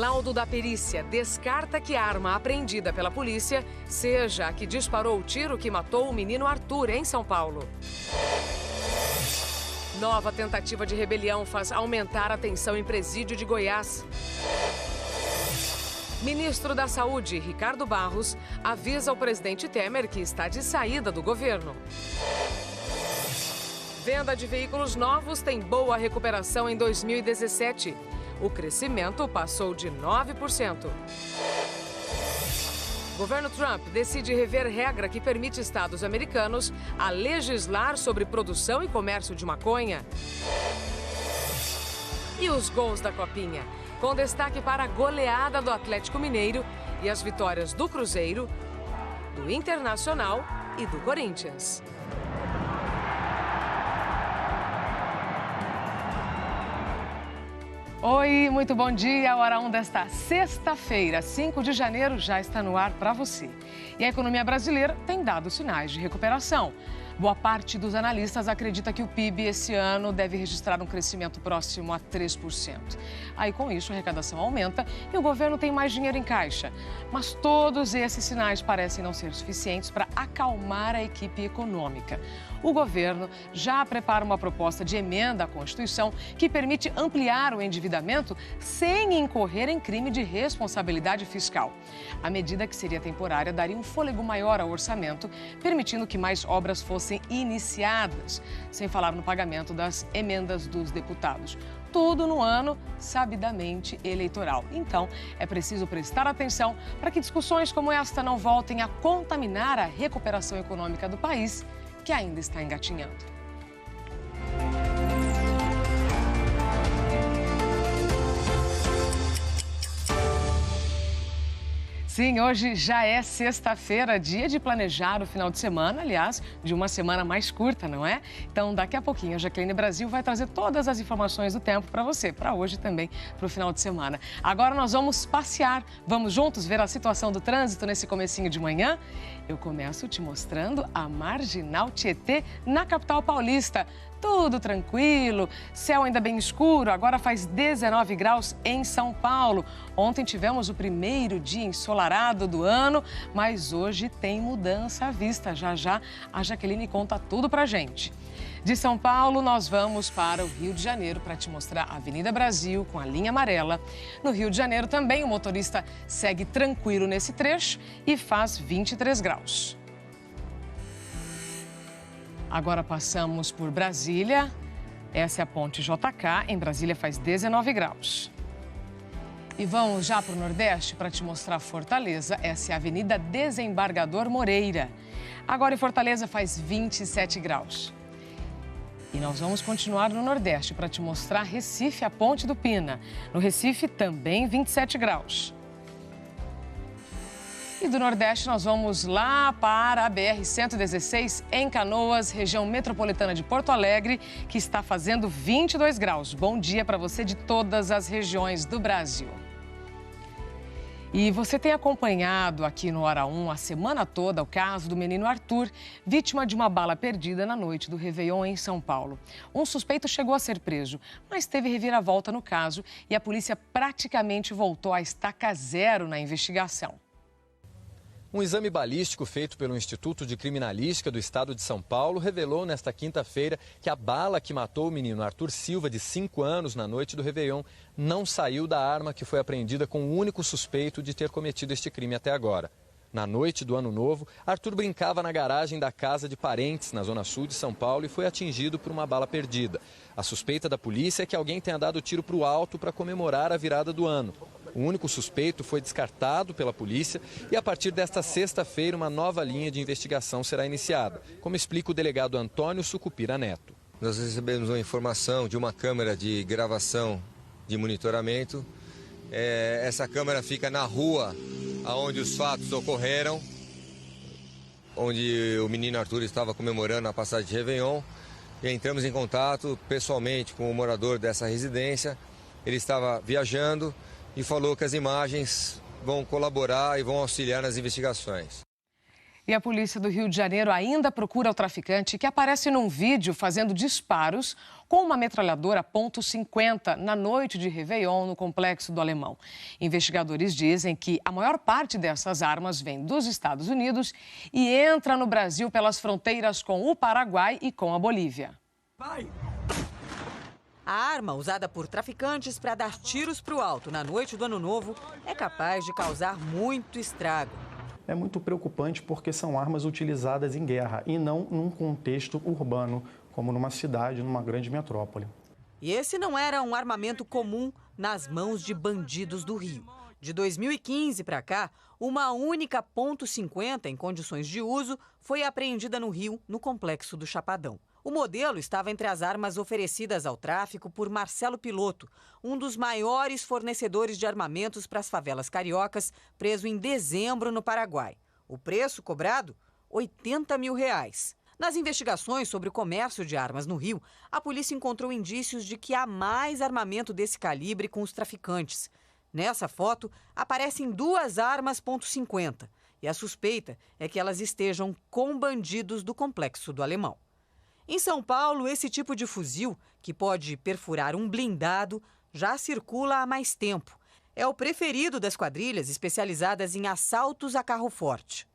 Laudo da perícia descarta que a arma apreendida pela polícia seja a que disparou o tiro que matou o menino Arthur, em São Paulo. Nova tentativa de rebelião faz aumentar a tensão em presídio de Goiás. Ministro da Saúde, Ricardo Barros, avisa ao presidente Temer que está de saída do governo. Venda de veículos novos tem boa recuperação em 2017. O crescimento passou de 9%. Governo Trump decide rever regra que permite estados americanos a legislar sobre produção e comércio de maconha. E os gols da Copinha, com destaque para a goleada do Atlético Mineiro e as vitórias do Cruzeiro, do Internacional e do Corinthians. Oi, muito bom dia. A Hora 1 desta sexta-feira, 5 de janeiro, já está no ar para você. E a economia brasileira tem dado sinais de recuperação. Boa parte dos analistas acredita que o PIB esse ano deve registrar um crescimento próximo a 3%. Aí, com isso, a arrecadação aumenta e o governo tem mais dinheiro em caixa. Mas todos esses sinais parecem não ser suficientes para acalmar a equipe econômica. O governo já prepara uma proposta de emenda à Constituição que permite ampliar o endividamento sem incorrer em crime de responsabilidade fiscal. A medida, que seria temporária, daria um fôlego maior ao orçamento, permitindo que mais obras fossem iniciadas, sem falar no pagamento das emendas dos deputados. Tudo no ano sabidamente eleitoral. Então, é preciso prestar atenção para que discussões como esta não voltem a contaminar a recuperação econômica do país, que ainda está engatinhando. Sim, hoje já é sexta-feira, dia de planejar o final de semana, aliás, de uma semana mais curta, não é? Então, daqui a pouquinho, a Jaqueline Brasil vai trazer todas as informações do tempo para você, para hoje também, para o final de semana. Agora nós vamos passear, vamos juntos ver a situação do trânsito nesse comecinho de manhã? Eu começo te mostrando a Marginal Tietê, na capital paulista. Tudo tranquilo, céu ainda bem escuro, agora faz 19 graus em São Paulo. Ontem tivemos o primeiro dia ensolarado do ano, mas hoje tem mudança à vista. Já já a Jaqueline conta tudo pra gente. De São Paulo, nós vamos para o Rio de Janeiro para te mostrar a Avenida Brasil com a linha amarela. No Rio de Janeiro também o motorista segue tranquilo nesse trecho e faz 23 graus. Agora passamos por Brasília. Essa é a ponte JK. Em Brasília faz 19 graus. E vamos já para o Nordeste para te mostrar Fortaleza. Essa é a Avenida Desembargador Moreira. Agora em Fortaleza faz 27 graus. E nós vamos continuar no Nordeste para te mostrar Recife, a Ponte do Pina. No Recife também 27 graus. E do Nordeste nós vamos lá para a BR-116 em Canoas, região metropolitana de Porto Alegre, que está fazendo 22 graus. Bom dia para você de todas as regiões do Brasil. E você tem acompanhado aqui no Hora 1 a semana toda o caso do menino Arthur, vítima de uma bala perdida na noite do Réveillon em São Paulo. Um suspeito chegou a ser preso, mas teve reviravolta no caso e a polícia praticamente voltou à estaca zero na investigação. Um exame balístico feito pelo Instituto de Criminalística do Estado de São Paulo revelou nesta quinta-feira que a bala que matou o menino Arthur Silva, de 5 anos, na noite do Réveillon, não saiu da arma que foi apreendida com o único suspeito de ter cometido este crime até agora. Na noite do Ano Novo, Arthur brincava na garagem da casa de parentes, na zona sul de São Paulo, e foi atingido por uma bala perdida. A suspeita da polícia é que alguém tenha dado tiro para o alto para comemorar a virada do ano. O único suspeito foi descartado pela polícia e, a partir desta sexta-feira, uma nova linha de investigação será iniciada, como explica o delegado Antônio Sucupira Neto. Nós recebemos uma informação de uma câmera de gravação de monitoramento. Essa câmera fica na rua onde os fatos ocorreram, onde o menino Arthur estava comemorando a passagem de Réveillon. E entramos em contato pessoalmente com o morador dessa residência. Ele estava viajando e falou que as imagens vão colaborar e vão auxiliar nas investigações. E a polícia do Rio de Janeiro ainda procura o traficante que aparece num vídeo fazendo disparos com uma metralhadora .50 na noite de Réveillon no Complexo do Alemão. Investigadores dizem que a maior parte dessas armas vem dos Estados Unidos e entra no Brasil pelas fronteiras com o Paraguai e com a Bolívia. Vai! A arma usada por traficantes para dar tiros para o alto na noite do Ano Novo é capaz de causar muito estrago. É muito preocupante porque são armas utilizadas em guerra e não num contexto urbano, como numa cidade, numa grande metrópole. E esse não era um armamento comum nas mãos de bandidos do Rio. De 2015 para cá, uma única .50 em condições de uso foi apreendida no Rio, no Complexo do Chapadão. O modelo estava entre as armas oferecidas ao tráfico por Marcelo Piloto, um dos maiores fornecedores de armamentos para as favelas cariocas, preso em dezembro no Paraguai. O preço cobrado? R$80 mil. Nas investigações sobre o comércio de armas no Rio, a polícia encontrou indícios de que há mais armamento desse calibre com os traficantes. Nessa foto, aparecem 2 armas .50 e a suspeita é que elas estejam com bandidos do Complexo do Alemão. Em São Paulo, esse tipo de fuzil, que pode perfurar um blindado, já circula há mais tempo. É o preferido das quadrilhas especializadas em assaltos a carro forte.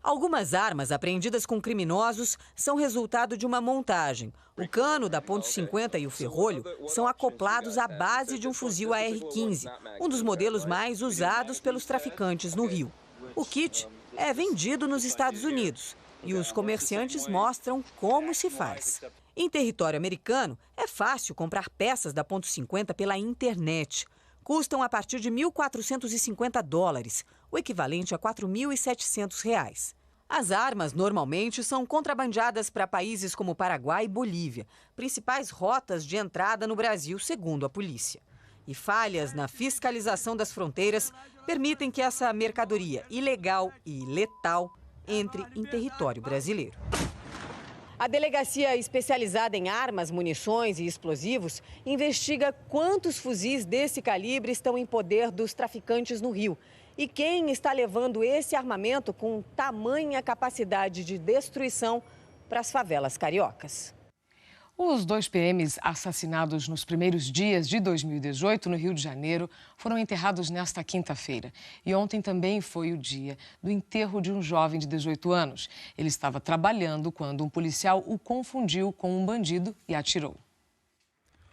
Algumas armas apreendidas com criminosos são resultado de uma montagem. O cano da .50 e o ferrolho são acoplados à base de um fuzil AR-15, um dos modelos mais usados pelos traficantes no Rio. O kit é vendido nos Estados Unidos. E os comerciantes mostram como se faz. Em território americano, é fácil comprar peças da .50 pela internet. Custam a partir de $1.450, o equivalente a R$4.700. As armas normalmente são contrabandeadas para países como Paraguai e Bolívia, principais rotas de entrada no Brasil, segundo a polícia. E falhas na fiscalização das fronteiras permitem que essa mercadoria ilegal e letal entre em território brasileiro. A delegacia especializada em armas, munições e explosivos investiga quantos fuzis desse calibre estão em poder dos traficantes no Rio e quem está levando esse armamento com tamanha capacidade de destruição para as favelas cariocas. Os 2 PMs assassinados nos primeiros dias de 2018 no Rio de Janeiro foram enterrados nesta quinta-feira. E ontem também foi o dia do enterro de um jovem de 18 anos. Ele estava trabalhando quando um policial o confundiu com um bandido e atirou.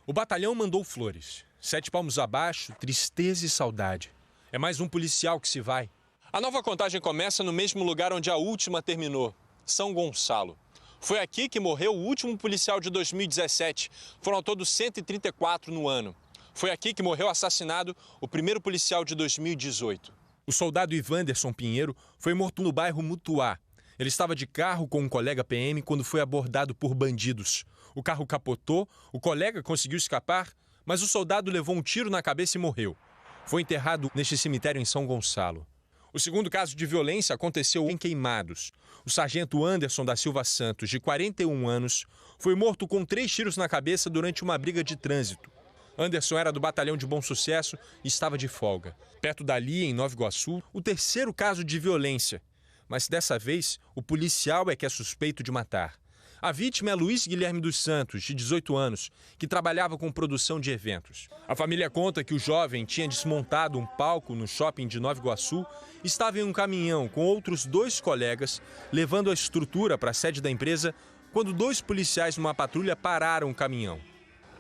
O batalhão mandou flores. 7 palmos abaixo, tristeza e saudade. É mais um policial que se vai. A nova contagem começa no mesmo lugar onde a última terminou, São Gonçalo. Foi aqui que morreu o último policial de 2017. Foram ao todo 134 no ano. Foi aqui que morreu assassinado o primeiro policial de 2018. O soldado Ivanderson Pinheiro foi morto no bairro Mutuá. Ele estava de carro com um colega PM quando foi abordado por bandidos. O carro capotou, o colega conseguiu escapar, mas o soldado levou um tiro na cabeça e morreu. Foi enterrado neste cemitério em São Gonçalo. O segundo caso de violência aconteceu em Queimados. O sargento Anderson da Silva Santos, de 41 anos, foi morto com 3 tiros na cabeça durante uma briga de trânsito. Anderson era do batalhão de Bom Sucesso e estava de folga. Perto dali, em Nova Iguaçu, o terceiro caso de violência. Mas dessa vez, o policial é que é suspeito de matar. A vítima é Luiz Guilherme dos Santos, de 18 anos, que trabalhava com produção de eventos. A família conta que o jovem tinha desmontado um palco no shopping de Nova Iguaçu e estava em um caminhão com outros 2 colegas, levando a estrutura para a sede da empresa, quando 2 policiais numa patrulha pararam o caminhão.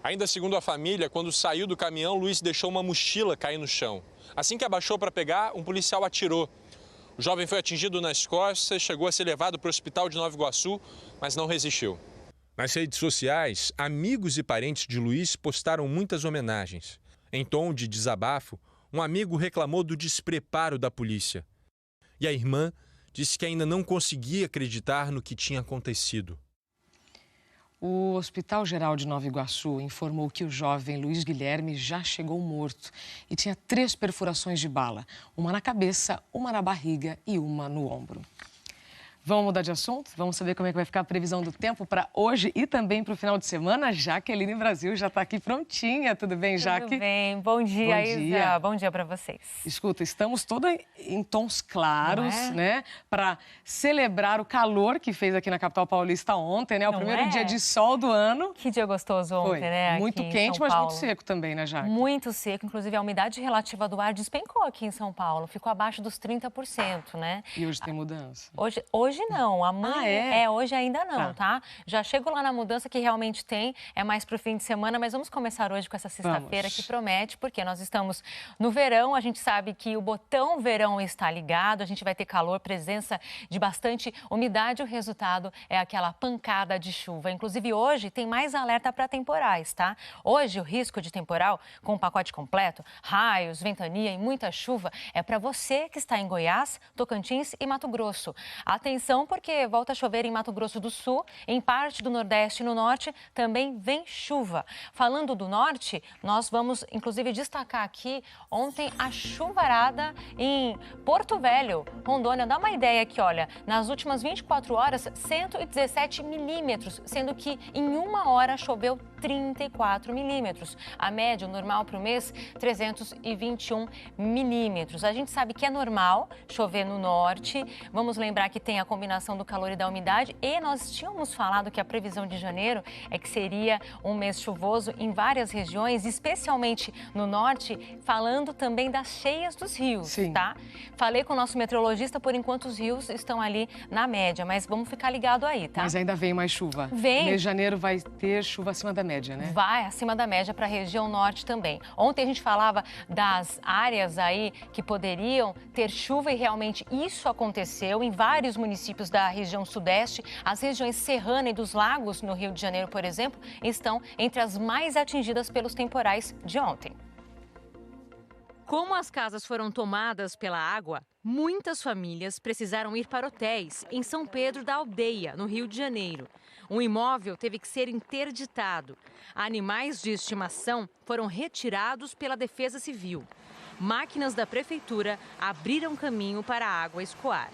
Ainda segundo a família, quando saiu do caminhão, Luiz deixou uma mochila cair no chão. Assim que abaixou para pegar, um policial atirou. O jovem foi atingido nas costas, chegou a ser levado para o hospital de Nova Iguaçu, mas não resistiu. Nas redes sociais, amigos e parentes de Luiz postaram muitas homenagens. Em tom de desabafo, um amigo reclamou do despreparo da polícia. E a irmã disse que ainda não conseguia acreditar no que tinha acontecido. O Hospital Geral de Nova Iguaçu informou que o jovem Luiz Guilherme já chegou morto e tinha 3 perfurações de bala, uma na cabeça, uma na barriga e uma no ombro. Vamos mudar de assunto? Vamos saber como é que vai ficar a previsão do tempo para hoje e também para o final de semana. Jaqueline Brasil já está aqui prontinha. Tudo bem, Jaque? Tudo bem. Bom dia, Isa. Bom dia para vocês. Escuta, estamos todos em tons claros, né? Para celebrar o calor que fez aqui na capital paulista ontem, né? O primeiro dia de sol do ano. Que dia gostoso ontem, né? Muito quente, mas muito seco também, né, Jaque? Muito seco. Inclusive, a umidade relativa do ar despencou aqui em São Paulo. Ficou abaixo dos 30%, né? E hoje tem mudança? Hoje não, amanhã hoje ainda não, tá? Já chego lá na mudança que realmente tem, é mais pro fim de semana, mas vamos começar hoje com essa sexta-feira que promete, porque nós estamos no verão, a gente sabe que o botão verão está ligado, a gente vai ter calor, presença de bastante umidade, o resultado é aquela pancada de chuva. Inclusive hoje tem mais alerta para temporais, tá? Hoje o risco de temporal com o pacote completo, raios, ventania e muita chuva é para você que está em Goiás, Tocantins e Mato Grosso. Atenção, porque volta a chover em Mato Grosso do Sul, em parte do Nordeste e no Norte também vem chuva. Falando do Norte, nós vamos inclusive destacar aqui ontem a chuvarada em Porto Velho, Rondônia. Dá uma ideia aqui, olha, nas últimas 24 horas, 117 milímetros, sendo que em uma hora choveu 34 milímetros. A média normal para o mês, 321 milímetros. A gente sabe que é normal chover no norte. Vamos lembrar que tem a combinação do calor e da umidade. E nós tínhamos falado que a previsão de janeiro é que seria um mês chuvoso em várias regiões, especialmente no norte, falando também das cheias dos rios, tá? Falei com o nosso meteorologista, por enquanto os rios estão ali na média, mas vamos ficar ligado aí, tá? Mas ainda vem mais chuva. Vem. Mês de janeiro vai ter chuva acima da média, né? Vai acima da média para a região norte também. Ontem a gente falava das áreas aí que poderiam ter chuva e realmente isso aconteceu em vários municípios da região sudeste. As regiões serrana e dos lagos no Rio de Janeiro, por exemplo, estão entre as mais atingidas pelos temporais de ontem. Como as casas foram tomadas pela água, muitas famílias precisaram ir para hotéis em São Pedro da Aldeia, no Rio de Janeiro. Um imóvel teve que ser interditado. Animais de estimação foram retirados pela Defesa Civil. Máquinas da Prefeitura abriram caminho para a água escoar.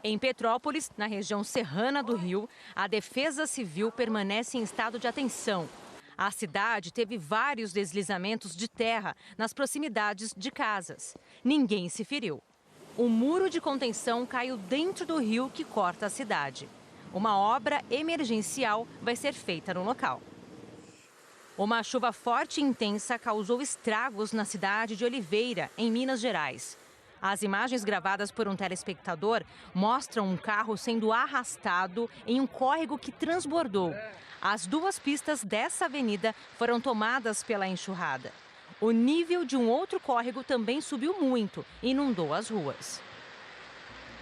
Em Petrópolis, na região serrana do Rio, a Defesa Civil permanece em estado de atenção. A cidade teve vários deslizamentos de terra nas proximidades de casas. Ninguém se feriu. O muro de contenção caiu dentro do rio que corta a cidade. Uma obra emergencial vai ser feita no local. Uma chuva forte e intensa causou estragos na cidade de Oliveira, em Minas Gerais. As imagens gravadas por um telespectador mostram um carro sendo arrastado em um córrego que transbordou. As duas pistas dessa avenida foram tomadas pela enxurrada. O nível de um outro córrego também subiu muito e inundou as ruas.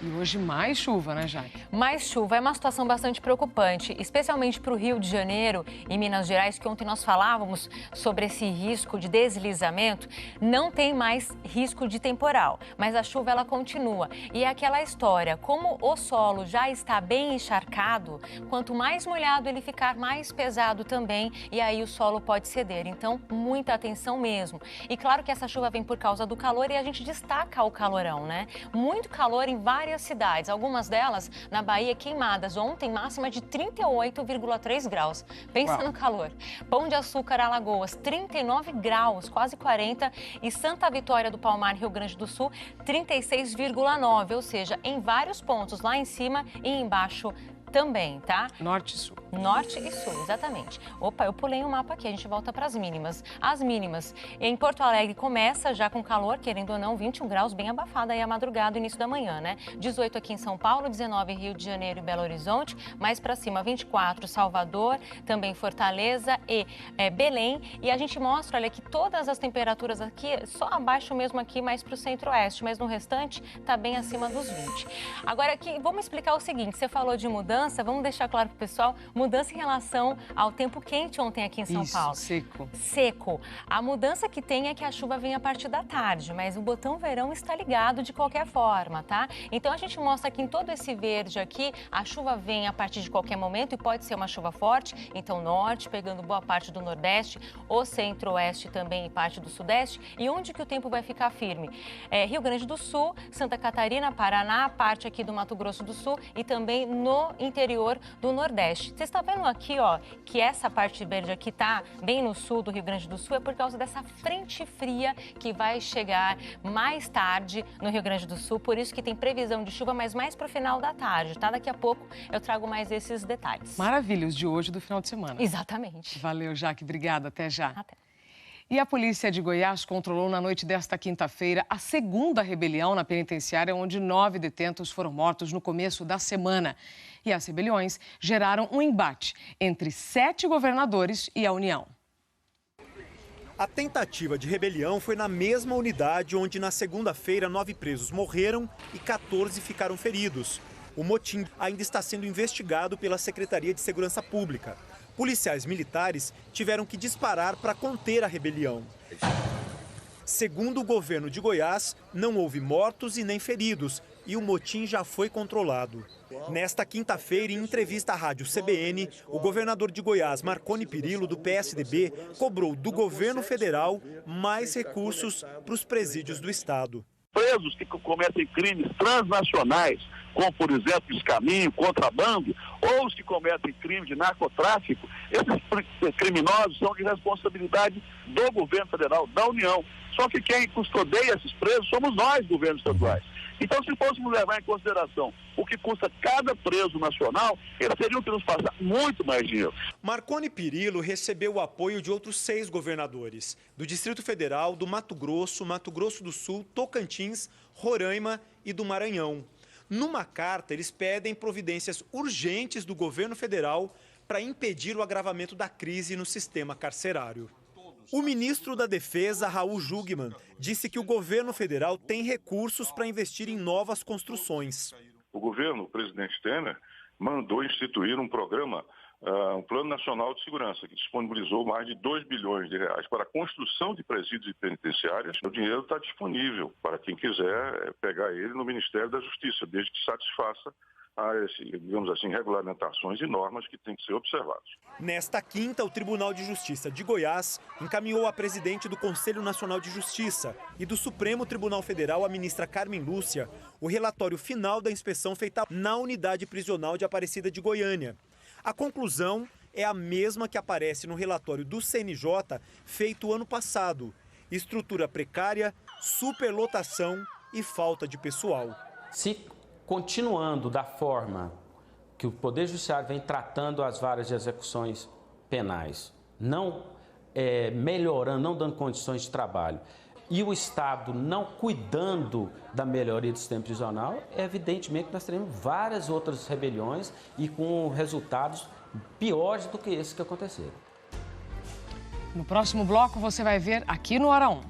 E hoje mais chuva, né, Jaque? Mais chuva é uma situação bastante preocupante, especialmente para o Rio de Janeiro e Minas Gerais, que ontem nós falávamos sobre esse risco de deslizamento. Não tem mais risco de temporal, mas a chuva ela continua. E é aquela história, como o solo já está bem encharcado, quanto mais molhado ele ficar, mais pesado também, e aí o solo pode ceder. Então, muita atenção mesmo. E claro que essa chuva vem por causa do calor e a gente destaca o calorão, né? Muito calor em várias cidades, algumas delas na Bahia queimadas. Ontem, máxima de 38,3 graus. Pensa no calor. Pão de Açúcar, Alagoas, 39 graus, quase 40. E Santa Vitória do Palmar, Rio Grande do Sul, 36,9. Ou seja, em vários pontos lá em cima e embaixo também, tá? Norte e sul. Norte e sul, exatamente. Opa, eu pulei um mapa aqui, a gente volta para as mínimas. As mínimas em Porto Alegre começa já com calor, querendo ou não, 21 graus, bem abafada aí a madrugada, início da manhã, né? 18 aqui em São Paulo, 19 em Rio de Janeiro e Belo Horizonte, mais para cima 24 Salvador, também Fortaleza e Belém. E a gente mostra, olha, que todas as temperaturas aqui, só abaixo mesmo aqui, mais para o centro-oeste, mas no restante tá bem acima dos 20. Agora aqui, vamos explicar o seguinte, você falou de mudança, mudança, vamos deixar claro para o pessoal, mudança em relação ao tempo quente ontem aqui em São Paulo. Seco. Seco. A mudança que tem é que a chuva vem a partir da tarde, mas o botão verão está ligado de qualquer forma, tá? Então a gente mostra aqui em todo esse verde aqui, a chuva vem a partir de qualquer momento e pode ser uma chuva forte, então norte, pegando boa parte do nordeste, o centro-oeste também e parte do sudeste. E onde que o tempo vai ficar firme? Rio Grande do Sul, Santa Catarina, Paraná, parte aqui do Mato Grosso do Sul e também no interior do Nordeste. Você está vendo aqui, ó, que essa parte verde aqui tá bem no sul do Rio Grande do Sul, é por causa dessa frente fria que vai chegar mais tarde no Rio Grande do Sul, por isso que tem previsão de chuva, mas mais para o final da tarde, tá? Daqui a pouco eu trago mais esses detalhes. Maravilha, os de hoje do final de semana. Exatamente. Valeu, Jaque, obrigada, até já. Até. E a polícia de Goiás controlou na noite desta quinta-feira a segunda rebelião na penitenciária, onde 9 detentos foram mortos no começo da semana. E as rebeliões geraram um embate entre 7 governadores e a União. A tentativa de rebelião foi na mesma unidade onde, na segunda-feira, 9 presos morreram e 14 ficaram feridos. O motim ainda está sendo investigado pela Secretaria de Segurança Pública. Policiais militares tiveram que disparar para conter a rebelião. Segundo o governo de Goiás, não houve mortos e nem feridos e o motim já foi controlado. Nesta quinta-feira, em entrevista à rádio CBN, o governador de Goiás, Marconi Perillo, do PSDB, cobrou do governo federal mais recursos para os presídios do estado. Presos que cometem crimes transnacionais, como, por exemplo, escaminho, contrabando, ou os que cometem crimes de narcotráfico, esses criminosos são de responsabilidade do governo federal, da União. Só que quem custodeia esses presos somos nós, governos estaduais. Então, se fôssemos levar em consideração o que custa cada preso nacional, eles teriam que nos passar muito mais dinheiro. Marconi Perillo recebeu o apoio de outros 6 governadores, do Distrito Federal, do Mato Grosso do Sul, Tocantins, Roraima e do Maranhão. Numa carta, eles pedem providências urgentes do governo federal para impedir o agravamento da crise no sistema carcerário. O ministro da Defesa, Raul Jungmann, disse que o governo federal tem recursos para investir em novas construções. O governo, o presidente Temer, mandou instituir um programa, um Plano Nacional de Segurança, que disponibilizou mais de 2 bilhões de reais para a construção de presídios e penitenciárias. O dinheiro está disponível para quem quiser pegar ele no Ministério da Justiça, desde que satisfaça as, digamos assim, regulamentações e normas que têm que ser observadas. Nesta quinta, o Tribunal de Justiça de Goiás encaminhou à presidente do Conselho Nacional de Justiça e do Supremo Tribunal Federal, a ministra Carmen Lúcia, o relatório final da inspeção feita na unidade prisional de Aparecida de Goiânia. A conclusão é a mesma que aparece no relatório do CNJ feito ano passado: estrutura precária, superlotação e falta de pessoal. Se continuando da forma que o Poder Judiciário vem tratando as varas de execuções penais, não melhorando, não dando condições de trabalho, e o Estado não cuidando da melhoria do sistema prisional, evidentemente que nós teremos várias outras rebeliões e com resultados piores do que esse que aconteceram. No próximo bloco você vai ver aqui no Hora 1.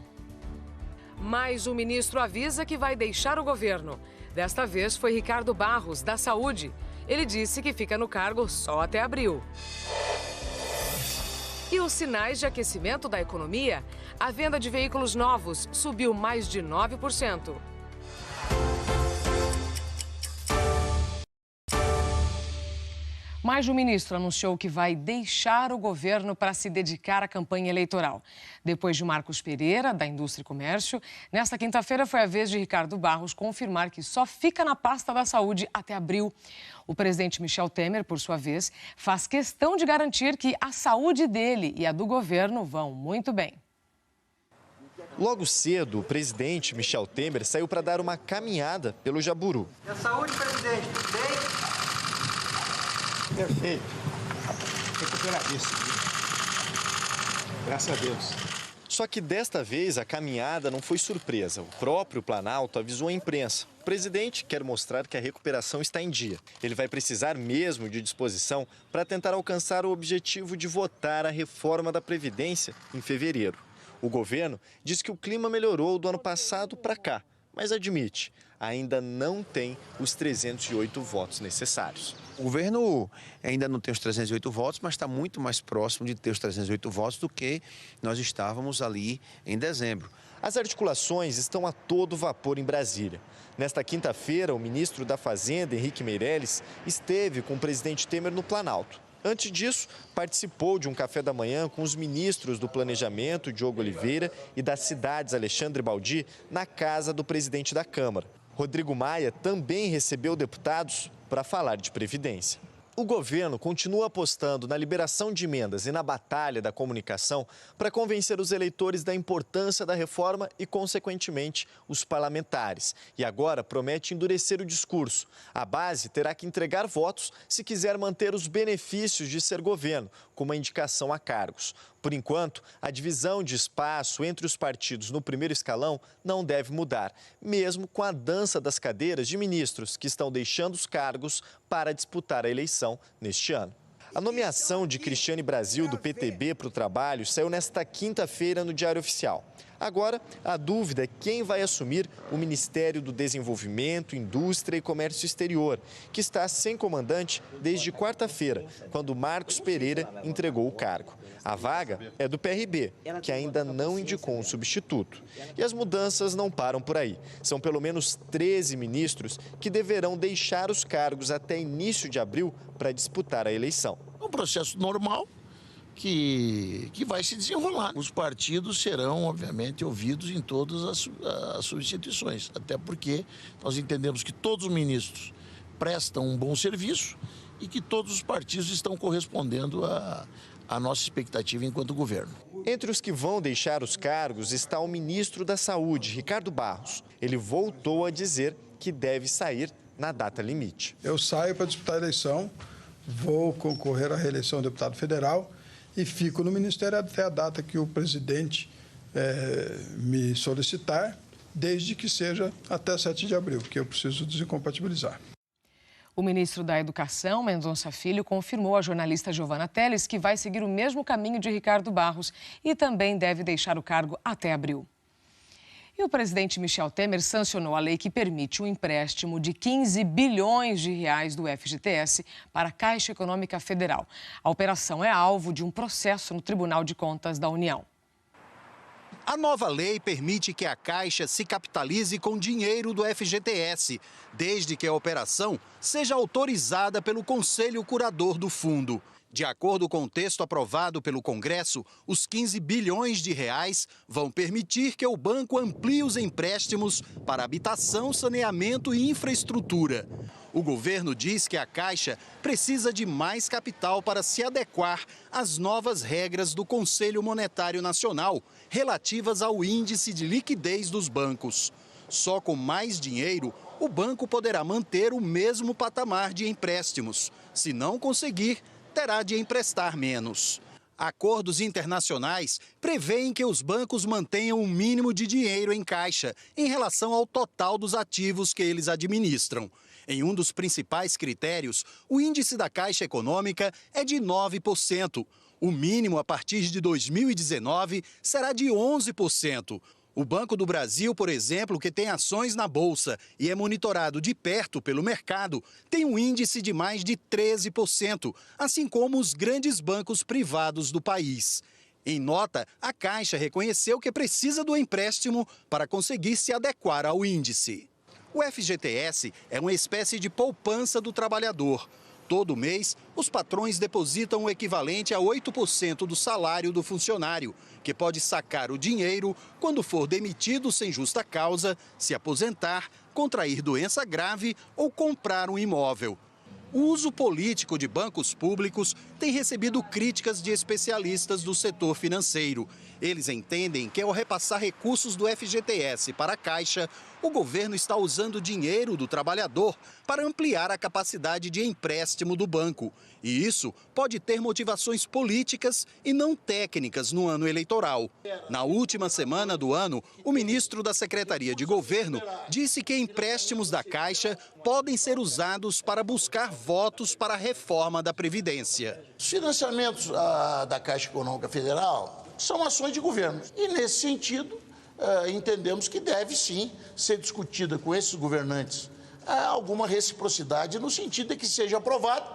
Mas o ministro avisa que vai deixar o governo. Desta vez foi Ricardo Barros, da Saúde. Ele disse que fica no cargo só até abril. E os sinais de aquecimento da economia? A venda de veículos novos subiu mais de 9%. Mas o ministro anunciou que vai deixar o governo para se dedicar à campanha eleitoral. Depois de Marcos Pereira, da Indústria e Comércio, nesta quinta-feira foi a vez de Ricardo Barros confirmar que só fica na pasta da saúde até abril. O presidente Michel Temer, por sua vez, faz questão de garantir que a saúde dele e a do governo vão muito bem. Logo cedo, o presidente Michel Temer saiu para dar uma caminhada pelo Jaburu. E a saúde, presidente, tudo bem? Perfeito. Recuperadíssimo. Graças a Deus. Só que desta vez a caminhada não foi surpresa. O próprio Planalto avisou a imprensa. O presidente quer mostrar que a recuperação está em dia. Ele vai precisar mesmo de disposição para tentar alcançar o objetivo de votar a reforma da Previdência em fevereiro. O governo diz que o clima melhorou do ano passado para cá, mas admite, ainda não tem os 308 votos necessários. O governo ainda não tem os 308 votos, mas está muito mais próximo de ter os 308 votos do que nós estávamos ali em dezembro. As articulações estão a todo vapor em Brasília. Nesta quinta-feira, o ministro da Fazenda, Henrique Meirelles, esteve com o presidente Temer no Planalto. Antes disso, participou de um café da manhã com os ministros do Planejamento, Diogo Oliveira, e das Cidades, Alexandre Baldi, na casa do presidente da Câmara. Rodrigo Maia também recebeu deputados para falar de Previdência. O governo continua apostando na liberação de emendas e na batalha da comunicação para convencer os eleitores da importância da reforma e, consequentemente, os parlamentares. E agora promete endurecer o discurso. A base terá que entregar votos se quiser manter os benefícios de ser governo, como a indicação a cargos. Por enquanto, a divisão de espaço entre os partidos no primeiro escalão não deve mudar, mesmo com a dança das cadeiras de ministros que estão deixando os cargos para disputar a eleição neste ano. A nomeação de Cristiane Brasil, do PTB, para o trabalho saiu nesta quinta-feira no Diário Oficial. Agora, a dúvida é quem vai assumir o Ministério do Desenvolvimento, Indústria e Comércio Exterior, que está sem comandante desde quarta-feira, quando Marcos Pereira entregou o cargo. A vaga é do PRB, que ainda não indicou um substituto. E as mudanças não param por aí. São pelo menos 13 ministros que deverão deixar os cargos até início de abril para disputar a eleição. É um processo normal que vai se desenrolar. Os partidos serão, obviamente, ouvidos em todas as substituições, até porque nós entendemos que todos os ministros prestam um bom serviço e que todos os partidos estão correspondendo à nossa expectativa enquanto governo. Entre os que vão deixar os cargos está o ministro da Saúde, Ricardo Barros. Ele voltou a dizer que deve sair na data limite. Eu saio para disputar a eleição, vou concorrer à reeleição de deputado federal e fico no Ministério até a data que o presidente me solicitar, desde que seja até 7 de abril, porque eu preciso desincompatibilizar. O ministro da Educação, Mendonça Filho, confirmou à jornalista Giovana Teles que vai seguir o mesmo caminho de Ricardo Barros e também deve deixar o cargo até abril. E o presidente Michel Temer sancionou a lei que permite um empréstimo de 15 bilhões de reais do FGTS para a Caixa Econômica Federal. A operação é alvo de um processo no Tribunal de Contas da União. A nova lei permite que a Caixa se capitalize com dinheiro do FGTS, desde que a operação seja autorizada pelo Conselho Curador do Fundo. De acordo com o texto aprovado pelo Congresso, os 15 bilhões de reais vão permitir que o banco amplie os empréstimos para habitação, saneamento e infraestrutura. O governo diz que a Caixa precisa de mais capital para se adequar às novas regras do Conselho Monetário Nacional, relativas ao índice de liquidez dos bancos. Só com mais dinheiro, o banco poderá manter o mesmo patamar de empréstimos. Se não conseguir, terá de emprestar menos. Acordos internacionais prevêem que os bancos mantenham um mínimo de dinheiro em caixa em relação ao total dos ativos que eles administram. Em um dos principais critérios, o índice da Caixa Econômica é de 9%. O mínimo a partir de 2019 será de 11%. O Banco do Brasil, por exemplo, que tem ações na Bolsa e é monitorado de perto pelo mercado, tem um índice de mais de 13%, assim como os grandes bancos privados do país. Em nota, a Caixa reconheceu que precisa do empréstimo para conseguir se adequar ao índice. O FGTS é uma espécie de poupança do trabalhador. Todo mês, os patrões depositam o equivalente a 8% do salário do funcionário, que pode sacar o dinheiro quando for demitido sem justa causa, se aposentar, contrair doença grave ou comprar um imóvel. O uso político de bancos públicos tem recebido críticas de especialistas do setor financeiro. Eles entendem que, ao repassar recursos do FGTS para a Caixa, o governo está usando dinheiro do trabalhador para ampliar a capacidade de empréstimo do banco. E isso pode ter motivações políticas e não técnicas no ano eleitoral. Na última semana do ano, o ministro da Secretaria de Governo disse que empréstimos da Caixa podem ser usados para buscar votos para a reforma da Previdência. Os financiamentos da Caixa Econômica Federal são ações de governo. E, nesse sentido, entendemos que deve, sim, ser discutida com esses governantes alguma reciprocidade no sentido de que seja aprovado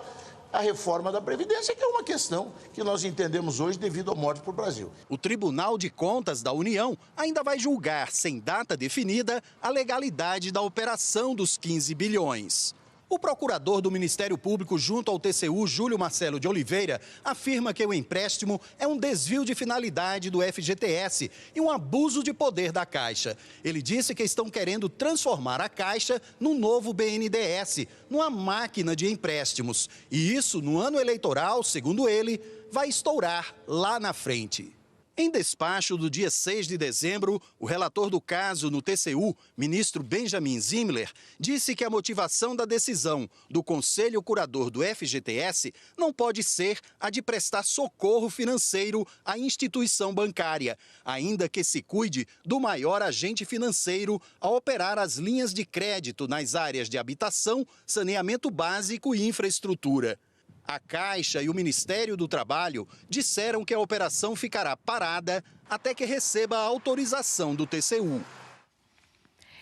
a reforma da Previdência, que é uma questão que nós entendemos hoje devido à morte para o Brasil. O Tribunal de Contas da União ainda vai julgar, sem data definida, a legalidade da operação dos 15 bilhões. O procurador do Ministério Público junto ao TCU, Júlio Marcelo de Oliveira, afirma que o empréstimo é um desvio de finalidade do FGTS e um abuso de poder da Caixa. Ele disse que estão querendo transformar a Caixa num novo BNDES, numa máquina de empréstimos. E isso, no ano eleitoral, segundo ele, vai estourar lá na frente. Em despacho do dia 6 de dezembro, o relator do caso no TCU, ministro Benjamin Zimler, disse que a motivação da decisão do Conselho Curador do FGTS não pode ser a de prestar socorro financeiro à instituição bancária, ainda que se cuide do maior agente financeiro a operar as linhas de crédito nas áreas de habitação, saneamento básico e infraestrutura. A Caixa e o Ministério do Trabalho disseram que a operação ficará parada até que receba a autorização do TCU.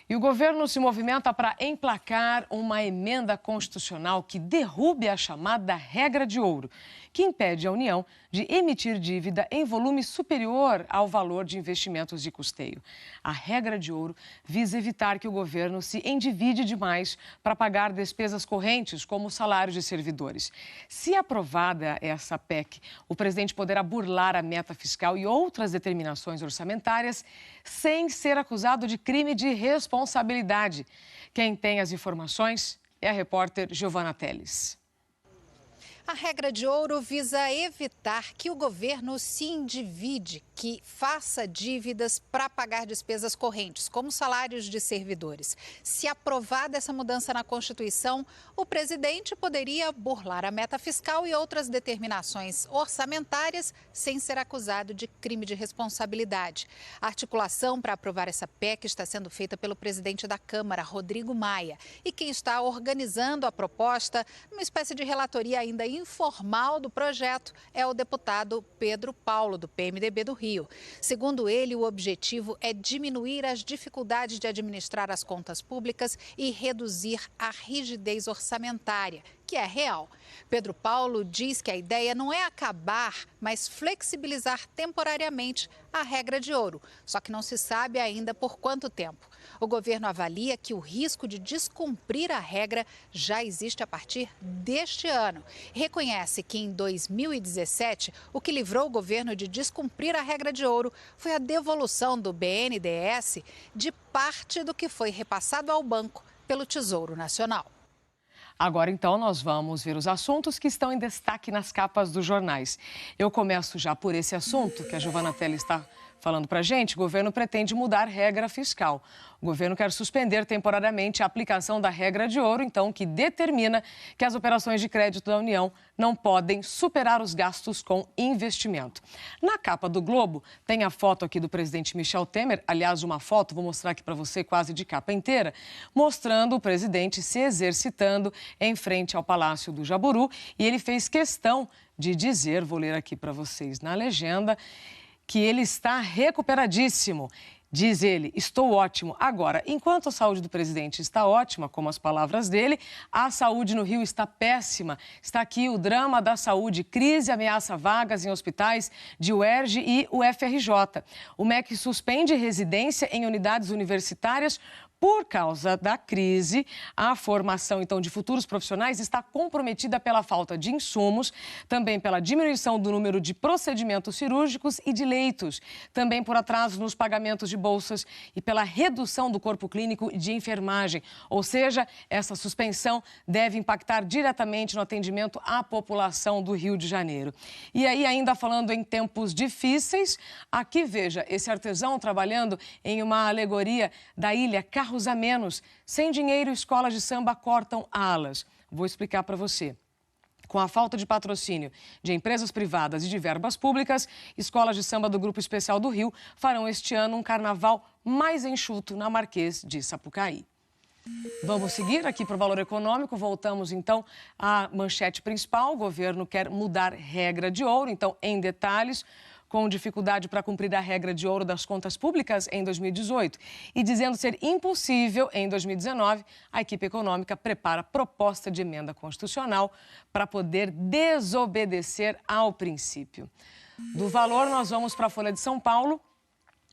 E o governo se movimenta para emplacar uma emenda constitucional que derrube a chamada regra de ouro, que impede a União de emitir dívida em volume superior ao valor de investimentos de custeio. A regra de ouro visa evitar que o governo se endivide demais para pagar despesas correntes, como salários de servidores. Se aprovada essa PEC, o presidente poderá burlar a meta fiscal e outras determinações orçamentárias sem ser acusado de crime de responsabilidade. Quem tem as informações é a repórter Giovana Teles. A regra de ouro visa evitar que o governo se endivide, que faça dívidas para pagar despesas correntes, como salários de servidores. Se aprovada essa mudança na Constituição, o presidente poderia burlar a meta fiscal e outras determinações orçamentárias sem ser acusado de crime de responsabilidade. A articulação para aprovar essa PEC está sendo feita pelo presidente da Câmara, Rodrigo Maia. E quem está organizando a proposta, numa espécie de relatoria ainda informal do projeto, é o deputado Pedro Paulo, do PMDB do Rio. Segundo ele, o objetivo é diminuir as dificuldades de administrar as contas públicas e reduzir a rigidez orçamentária, que é real. Pedro Paulo diz que a ideia não é acabar, mas flexibilizar temporariamente a regra de ouro, só que não se sabe ainda por quanto tempo. O governo avalia que o risco de descumprir a regra já existe a partir deste ano. Reconhece que em 2017, o que livrou o governo de descumprir a regra de ouro foi a devolução do BNDES de parte do que foi repassado ao banco pelo Tesouro Nacional. Agora, então, nós vamos ver os assuntos que estão em destaque nas capas dos jornais. Eu começo já por esse assunto que a Giovana Teles está falando para a gente. O governo pretende mudar regra fiscal. O governo quer suspender temporariamente a aplicação da regra de ouro, então, que determina que as operações de crédito da União não podem superar os gastos com investimento. Na capa do Globo, tem a foto aqui do presidente Michel Temer, aliás, uma foto, vou mostrar aqui para você quase de capa inteira, mostrando o presidente se exercitando em frente ao Palácio do Jaburu. E ele fez questão de dizer, vou ler aqui para vocês na legenda, que ele está recuperadíssimo. Diz ele, estou ótimo. Agora, enquanto a saúde do presidente está ótima, como as palavras dele, a saúde no Rio está péssima. Está aqui o drama da saúde. Crise ameaça vagas em hospitais de UERJ e UFRJ. O MEC suspende residência em unidades universitárias por causa da crise. A formação, então, de futuros profissionais está comprometida pela falta de insumos, também pela diminuição do número de procedimentos cirúrgicos e de leitos, também por atraso nos pagamentos de bolsas e pela redução do corpo clínico e de enfermagem. Ou seja, essa suspensão deve impactar diretamente no atendimento à população do Rio de Janeiro. E aí, ainda falando em tempos difíceis, aqui veja esse artesão trabalhando em uma alegoria da ilha Carros a Menos. Sem dinheiro, escolas de samba cortam alas. Vou explicar para você. Com a falta de patrocínio de empresas privadas e de verbas públicas, escolas de samba do Grupo Especial do Rio farão este ano um carnaval mais enxuto na Marquês de Sapucaí. Vamos seguir aqui para o Valor Econômico. Voltamos, então, à manchete principal. O governo quer mudar regra de ouro. Então, em detalhes, com dificuldade para cumprir a regra de ouro das contas públicas em 2018 e dizendo ser impossível em 2019, a equipe econômica prepara proposta de emenda constitucional para poder desobedecer ao princípio. Do Valor, nós vamos para a Folha de São Paulo.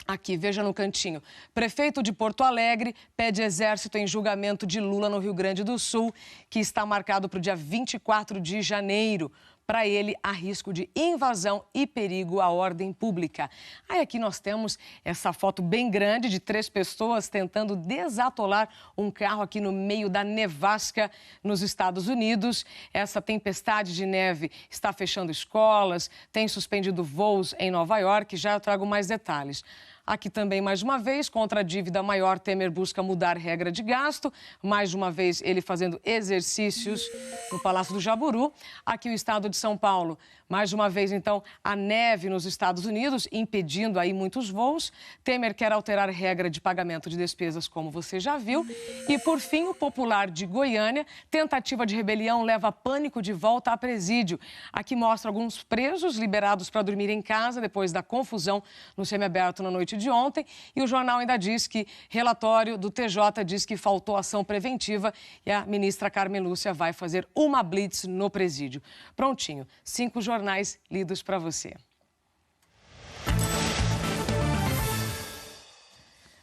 Aqui, veja no cantinho. Prefeito de Porto Alegre pede exército em julgamento de Lula no Rio Grande do Sul, que está marcado para o dia 24 de janeiro. Para ele, há risco de invasão e perigo à ordem pública. Aí aqui nós temos essa foto bem grande de 3 pessoas tentando desatolar um carro aqui no meio da nevasca nos Estados Unidos. Essa tempestade de neve está fechando escolas, tem suspendido voos em Nova York. Já eu trago mais detalhes. Aqui também, mais uma vez, contra a dívida maior, Temer busca mudar regra de gasto. Mais uma vez, ele fazendo exercícios no Palácio do Jaburu. Aqui o estado de São Paulo. Mais uma vez, então, a neve nos Estados Unidos, impedindo aí muitos voos. Temer quer alterar regra de pagamento de despesas, como você já viu. E, por fim, o Popular de Goiânia. Tentativa de rebelião leva pânico de volta a presídio. Aqui mostra alguns presos liberados para dormir em casa depois da confusão no semiaberto na noite de ontem. E o jornal ainda diz que relatório do TJ diz que faltou ação preventiva e a ministra Carmen Lúcia vai fazer uma blitz no presídio. Prontinho, 5 jornais lidos para você.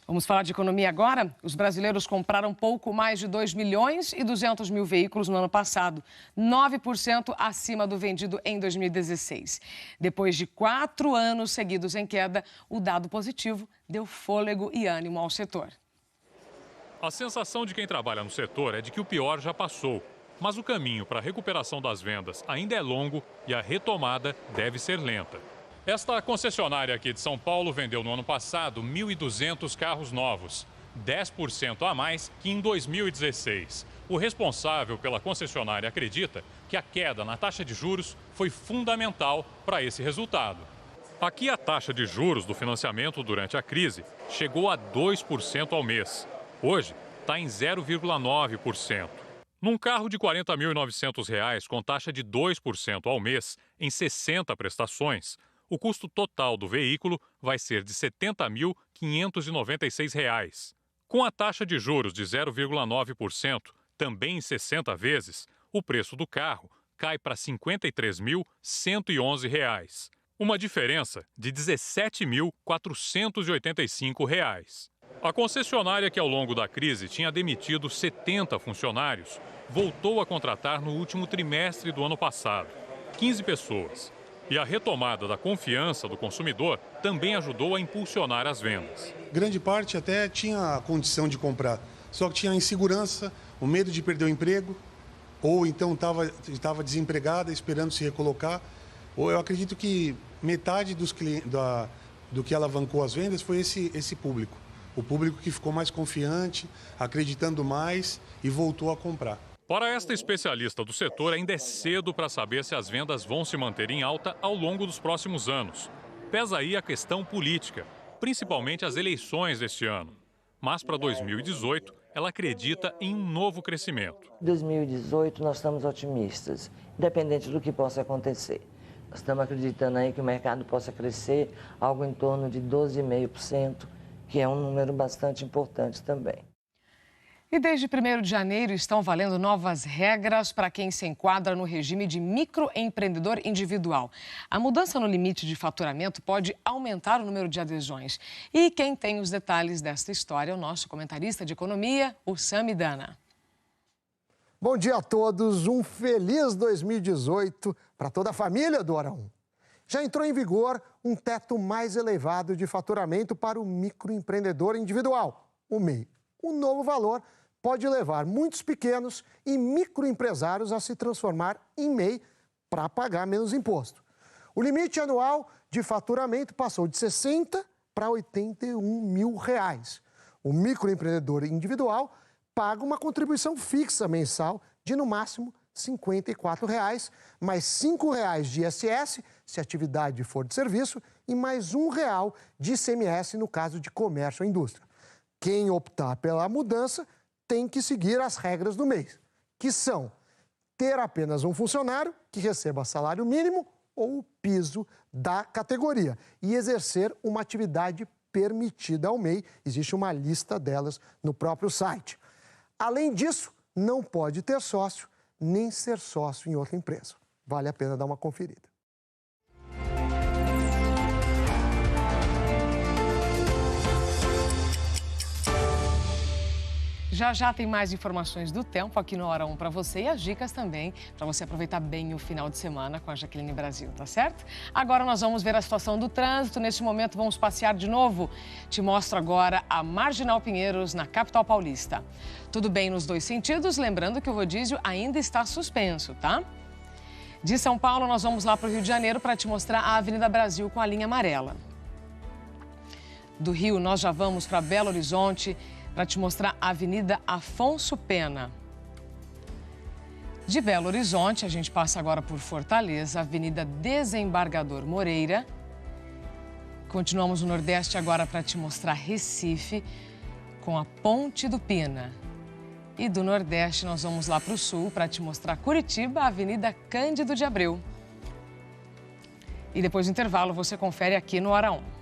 Vamos falar de economia agora? Os brasileiros compraram pouco mais de 2 milhões e 200 mil veículos no ano passado, 9% acima do vendido em 2016. Depois de 4 anos seguidos em queda, o dado positivo deu fôlego e ânimo ao setor. A sensação de quem trabalha no setor é de que o pior já passou. Mas o caminho para a recuperação das vendas ainda é longo e a retomada deve ser lenta. Esta concessionária aqui de São Paulo vendeu no ano passado 1.200 carros novos, 10% a mais que em 2016. O responsável pela concessionária acredita que a queda na taxa de juros foi fundamental para esse resultado. Aqui a taxa de juros do financiamento durante a crise chegou a 2% ao mês. Hoje está em 0,9%. Num carro de R$ 40.900 com taxa de 2% ao mês, em 60 prestações, o custo total do veículo vai ser de R$ 70.596. Com a taxa de juros de 0,9%, também em 60 vezes, o preço do carro cai para R$ 53.111. Uma diferença de R$ 17.485. A concessionária que ao longo da crise tinha demitido 70 funcionários, voltou a contratar no último trimestre do ano passado, 15 pessoas. E a retomada da confiança do consumidor também ajudou a impulsionar as vendas. Grande parte até tinha a condição de comprar, só que tinha a insegurança, o medo de perder o emprego, ou então estava desempregada, esperando se recolocar. Ou eu acredito que metade do que alavancou as vendas foi esse público. O público que ficou mais confiante, acreditando mais e voltou a comprar. Para esta especialista do setor, ainda é cedo para saber se as vendas vão se manter em alta ao longo dos próximos anos. Pesa aí a questão política, principalmente as eleições deste ano. Mas para 2018, ela acredita em um novo crescimento. Em 2018, nós estamos otimistas, independente do que possa acontecer. Nós estamos acreditando aí que o mercado possa crescer algo em torno de 12,5%, que é um número bastante importante também. E desde 1º de janeiro estão valendo novas regras para quem se enquadra no regime de microempreendedor individual. A mudança no limite de faturamento pode aumentar o número de adesões. E quem tem os detalhes desta história é o nosso comentarista de economia, o Samidana. Bom dia a todos, um feliz 2018 para toda a família do Hora 1. Já entrou em vigor um teto mais elevado de faturamento para o microempreendedor individual, o MEI. O novo valor pode levar muitos pequenos e microempresários a se transformar em MEI para pagar menos imposto. O limite anual de faturamento passou de 60 para 81 mil reais. O microempreendedor individual paga uma contribuição fixa mensal de, no máximo, R$ 54, mais R$ 5 de ISS, se a atividade for de serviço, e mais R$ 1 de ICMS no caso de comércio ou indústria. Quem optar pela mudança tem que seguir as regras do mês, que são ter apenas um funcionário que receba salário mínimo ou o piso da categoria e exercer uma atividade permitida ao MEI. Existe uma lista delas no próprio site. Além disso, não pode ter sócio nem ser sócio em outra empresa. Vale a pena dar uma conferida. Já já tem mais informações do tempo aqui no Hora 1 para você e as dicas também para você aproveitar bem o final de semana com a Jaqueline Brasil, tá certo? Agora nós vamos ver a situação do trânsito. Neste momento vamos passear de novo. Te mostro agora a Marginal Pinheiros, na capital paulista. Tudo bem nos dois sentidos, lembrando que o rodízio ainda está suspenso, tá? De São Paulo nós vamos lá para o Rio de Janeiro para te mostrar a Avenida Brasil com a linha amarela. Do Rio nós já vamos para Belo Horizonte para te mostrar a Avenida Afonso Pena. De Belo Horizonte, a gente passa agora por Fortaleza, Avenida Desembargador Moreira. Continuamos no Nordeste agora para te mostrar Recife, com a Ponte do Pina. E do Nordeste nós vamos lá para o Sul para te mostrar Curitiba, Avenida Cândido de Abreu. E depois do intervalo você confere aqui no Hora 1.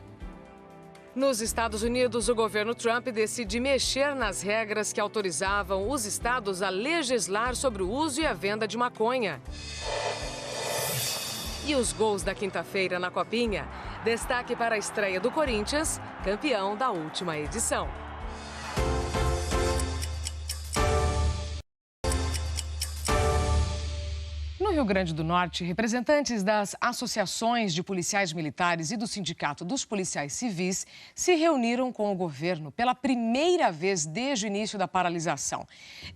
Nos Estados Unidos, o governo Trump decide mexer nas regras que autorizavam os estados a legislar sobre o uso e a venda de maconha. E os gols da quinta-feira na Copinha? Destaque para a estreia do Corinthians, campeão da última edição. No Rio Grande do Norte, representantes das associações de policiais militares e do Sindicato dos Policiais Civis se reuniram com o governo pela primeira vez desde o início da paralisação.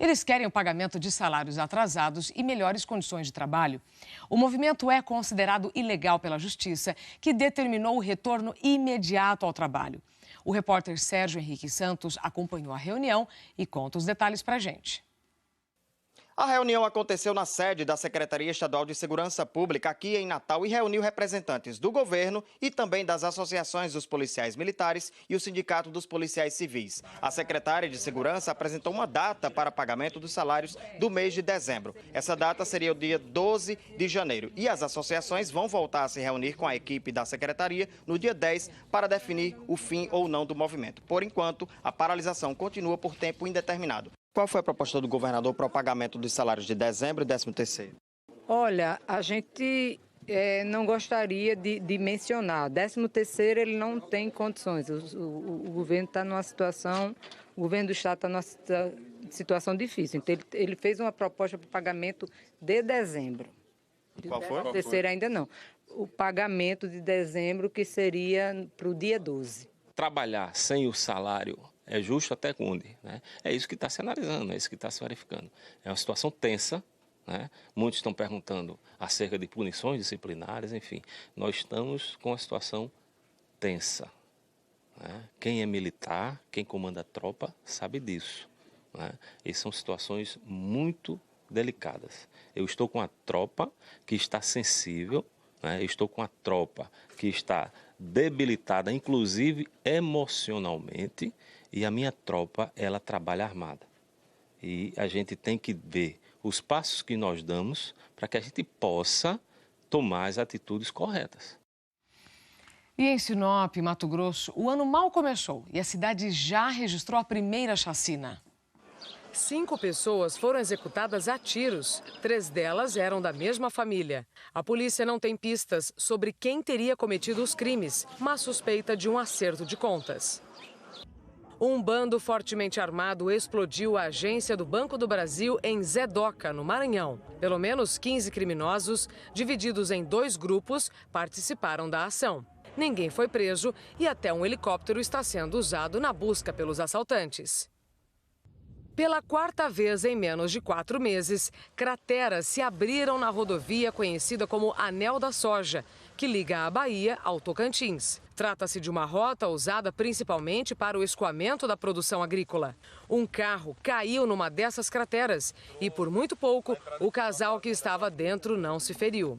Eles querem o pagamento de salários atrasados e melhores condições de trabalho. O movimento é considerado ilegal pela Justiça, que determinou o retorno imediato ao trabalho. O repórter Sérgio Henrique Santos acompanhou a reunião e conta os detalhes pra gente. A reunião aconteceu na sede da Secretaria Estadual de Segurança Pública aqui em Natal e reuniu representantes do governo e também das associações dos policiais militares e o Sindicato dos Policiais Civis. A secretária de Segurança apresentou uma data para pagamento dos salários do mês de dezembro. Essa data seria o dia 12 de janeiro e as associações vão voltar a se reunir com a equipe da secretaria no dia 10 para definir o fim ou não do movimento. Por enquanto, a paralisação continua por tempo indeterminado. Qual foi a proposta do governador para o pagamento dos salários de dezembro e 13º? Olha, a gente não gostaria de mencionar. 13º ele não tem condições. O governo está numa situação, o governo do estado está numa situação difícil. Então ele fez uma proposta para o pagamento de dezembro. Qual foi? 13º ainda não. O pagamento de dezembro que seria para o dia 12. Trabalhar sem o salário é justo até onde? Né? É isso que está se analisando, é isso que está se verificando. É uma situação tensa, né? Muitos estão perguntando acerca de punições disciplinares, enfim. Nós estamos com uma situação tensa. Né? Quem é militar, quem comanda a tropa, sabe disso. Né? E são situações muito delicadas. Eu estou com a tropa que está sensível, né? Eu estou com a tropa que está debilitada, inclusive emocionalmente, e a minha tropa, ela trabalha armada. E a gente tem que ver os passos que nós damos para que a gente possa tomar as atitudes corretas. E em Sinop, Mato Grosso, o ano mal começou e a cidade já registrou a primeira chacina. 5 pessoas foram executadas a tiros. 3 delas eram da mesma família. A polícia não tem pistas sobre quem teria cometido os crimes, mas suspeita de um acerto de contas. Um bando fortemente armado explodiu a agência do Banco do Brasil em Zedoca, no Maranhão. Pelo menos 15 criminosos, divididos em 2 grupos, participaram da ação. Ninguém foi preso e até um helicóptero está sendo usado na busca pelos assaltantes. Pela 4ª vez em menos de 4 meses, crateras se abriram na rodovia conhecida como Anel da Soja, que liga a Bahia ao Tocantins. Trata-se de uma rota usada principalmente para o escoamento da produção agrícola. Um carro caiu numa dessas crateras e, por muito pouco, o casal que estava dentro não se feriu.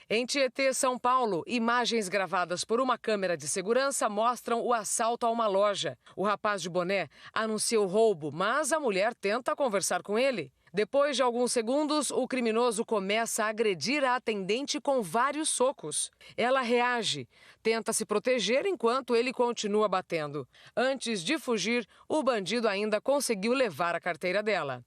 Em Tietê, São Paulo, imagens gravadas por uma câmera de segurança mostram o assalto a uma loja. O rapaz de boné anuncia o roubo, mas a mulher tenta conversar com ele. Depois de alguns segundos, o criminoso começa a agredir a atendente com vários socos. Ela reage, tenta se proteger enquanto ele continua batendo. Antes de fugir, o bandido ainda conseguiu levar a carteira dela.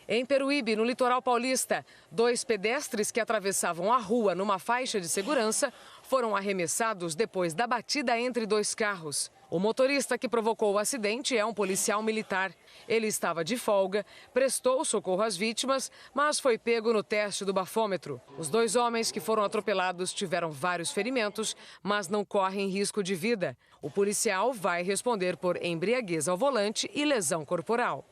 Em Peruíbe, no litoral paulista, 2 pedestres que atravessavam a rua numa faixa de segurança foram arremessados depois da batida entre 2 carros. O motorista que provocou o acidente é um policial militar. Ele estava de folga, prestou socorro às vítimas, mas foi pego no teste do bafômetro. Os 2 homens que foram atropelados tiveram vários ferimentos, mas não correm risco de vida. O policial vai responder por embriaguez ao volante e lesão corporal.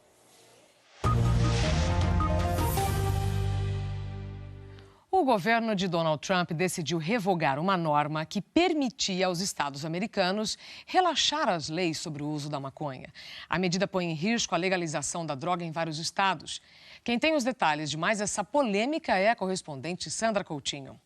O governo de Donald Trump decidiu revogar uma norma que permitia aos estados americanos relaxar as leis sobre o uso da maconha. A medida põe em risco a legalização da droga em vários estados. Quem tem os detalhes de mais essa polêmica é a correspondente Sandra Coutinho.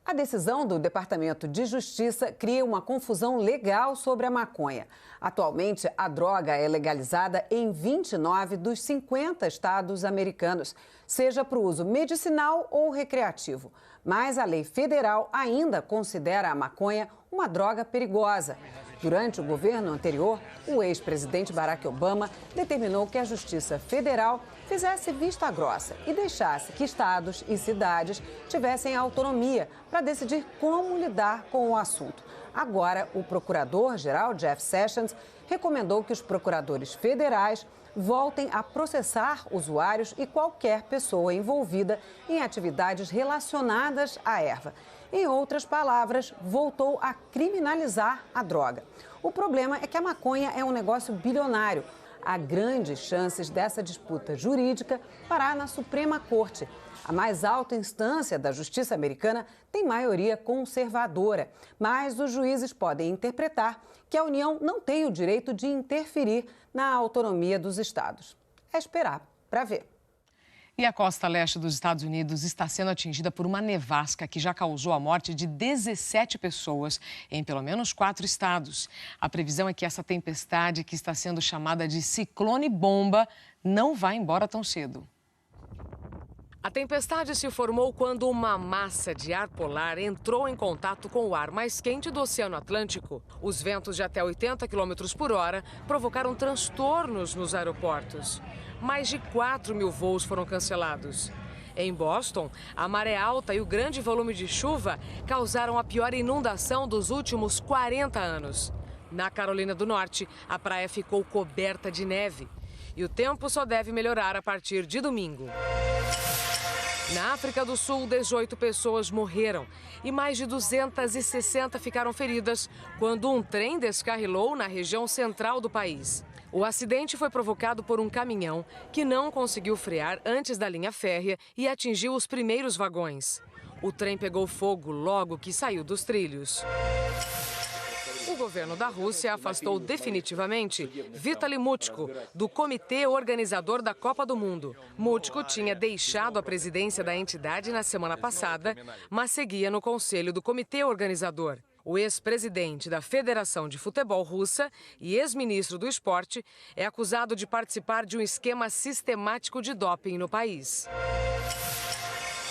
A decisão do Departamento de Justiça cria uma confusão legal sobre a maconha. Atualmente, a droga é legalizada em 29 dos 50 estados americanos, seja para o uso medicinal ou recreativo. Mas a lei federal ainda considera a maconha uma droga perigosa. Durante o governo anterior, o ex-presidente Barack Obama determinou que a Justiça Federal fizesse vista grossa e deixasse que estados e cidades tivessem autonomia para decidir como lidar com o assunto. Agora, o procurador-geral Jeff Sessions recomendou que os procuradores federais voltem a processar usuários e qualquer pessoa envolvida em atividades relacionadas à erva. Em outras palavras, voltou a criminalizar a droga. O problema é que a maconha é um negócio bilionário. Há grandes chances dessa disputa jurídica parar na Suprema Corte. A mais alta instância da justiça americana tem maioria conservadora, mas os juízes podem interpretar que a União não tem o direito de interferir na autonomia dos estados. É esperar para ver. E a costa leste dos Estados Unidos está sendo atingida por uma nevasca que já causou a morte de 17 pessoas em pelo menos 4 estados. A previsão é que essa tempestade, que está sendo chamada de ciclone bomba, não vai embora tão cedo. A tempestade se formou quando uma massa de ar polar entrou em contato com o ar mais quente do Oceano Atlântico. Os ventos de até 80 km por hora provocaram transtornos nos aeroportos. Mais de 4 mil voos foram cancelados. Em Boston, a maré alta e o grande volume de chuva causaram a pior inundação dos últimos 40 anos. Na Carolina do Norte, a praia ficou coberta de neve. E o tempo só deve melhorar a partir de domingo. Na África do Sul, 18 pessoas morreram e mais de 260 ficaram feridas quando um trem descarrilou na região central do país. O acidente foi provocado por um caminhão que não conseguiu frear antes da linha férrea e atingiu os primeiros vagões. O trem pegou fogo logo que saiu dos trilhos. O governo da Rússia afastou definitivamente Vitaly Mutko do comitê organizador da Copa do Mundo. Mutko tinha deixado a presidência da entidade na semana passada, mas seguia no conselho do comitê organizador. O ex-presidente da Federação de Futebol Russa e ex-ministro do Esporte é acusado de participar de um esquema sistemático de doping no país.